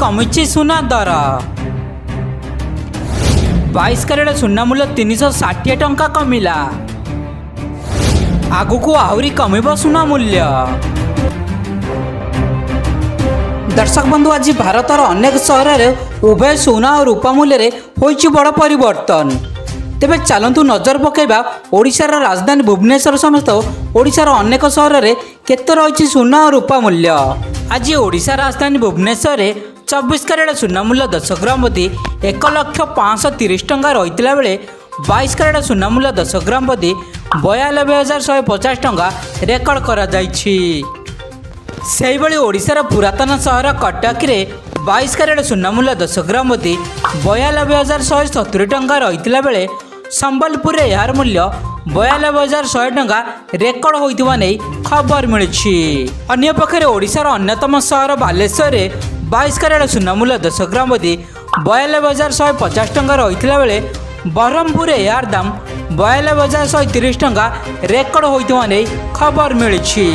कमिछि सुना दर 22 कैरेट सुना मूल्य 360 टंका कमिला। आगुक आहरी कमिब सुना मूल्य। दर्शक बंधु आज भारतर अनेक सहर में उभय सुना और रूपा मूल्य रे होइछि बड़ परिवर्तन। तेबे चलंतु नजर पकेबा ओडिशार राजधानी भुवनेश्वर समेत ओडिशार अनेक सहर में केते रहिछि सुना और रूपा मूल्य। आज ओडिशा राजधानी भुवनेश्वर रे 24 कैरेट सुना मूल्य 10 ग्राम प्रति 1,530 टंका रही बेले 22 कैरेट सुना मूल्य 10 ग्राम प्रति 92,150 टंका रेकर्ड करा जाइछि। सेही भली ओडिशार पुरातन सहर कटक रे 22 कैरेट सुना मूल्य 10 ग्राम प्रति 92,170 टंका रही बेले संबलपुर यार मूल्य 92,100 टंका रेकर्ड होइतिबा नै खबर मिलिछि। अन्य पक्षरे ओडिशार अन्यतम सहर बालेश्वर रे 22 कैरेट सुना मूल्य 10 ग्राम प्रति 92,150 टंका रही बेले ब्रह्मपुर यार दाम 92,130 टंका रेकर्ड होइतिबा नै खबर मिलिछि।